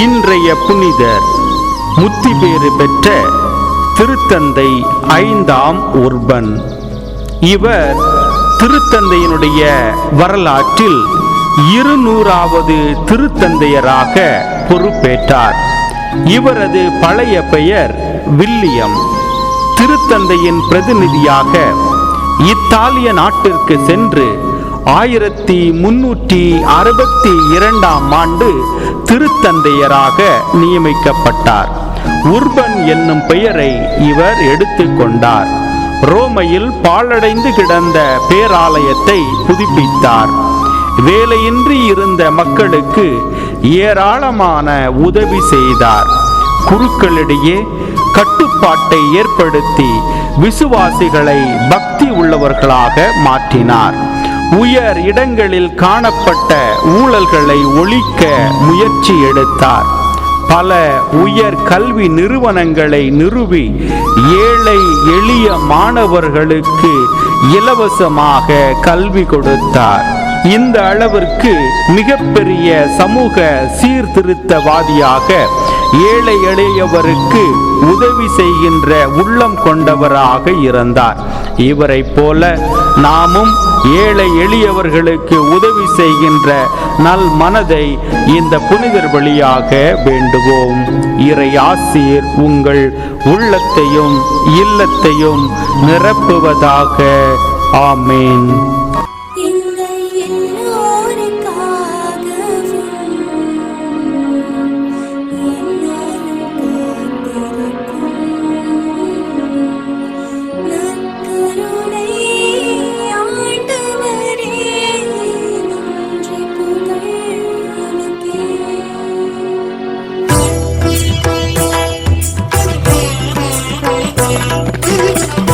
இன்றைய புனிதர் முத்தி பேறு பெற்ற திருத்தந்தை 5ஆம் உர்பன். இவர் திருத்தந்தையினுடைய வரலாற்றில் 200வது திருத்தந்தையராக பொறுப்பேற்றார். இவரது பழைய பெயர் வில்லியம். திருத்தந்தையின் பிரதிநிதியாக இத்தாலிய நாட்டிற்கு சென்று 1362ஆம் ஆண்டு திருத்தந்தையராக நியமிக்கப்பட்டார். உர்பன் என்னும் பெயரை இவர் எடுத்துக்கொண்டார். ரோமையில் பாழடைந்து கிடந்த பேராலயத்தை புதுப்பித்தார். வேலையின்றி இருந்த மக்களுக்கு ஏராளமான உதவி செய்தார். குருக்களிடையே கட்டுப்பாட்டை ஏற்படுத்தி விசுவாசிகளை பக்தி உள்ளவர்களாக மாற்றினார். உயர் இடங்களில் காணப்பட்ட ஊழல்களை ஒழிக்க முயற்சி எடுத்தார். பல உயர் கல்வி நிறுவனங்களை நிறுவி ஏழை எளிய மாணவர்களுக்கு இலவசமாக கல்வி கொடுத்தார். இந்த அளவிற்கு மிகப்பெரிய சமூக சீர்திருத்தவாதியாக ஏழை எளியவருக்கு உதவி செய்கின்ற உள்ளம் கொண்டவராக இருந்தார். இவரை போல நாமும் ஏழை எளியவர்களுக்கு உதவி செய்கின்ற நல் மனதை இந்த புனிதர் வழியாக வேண்டுவோம். இறை ஆசீர் உங்கள் உள்ளத்தையும் இல்லத்தையும் நிரப்புவதாக. ஆமேன். Thank you.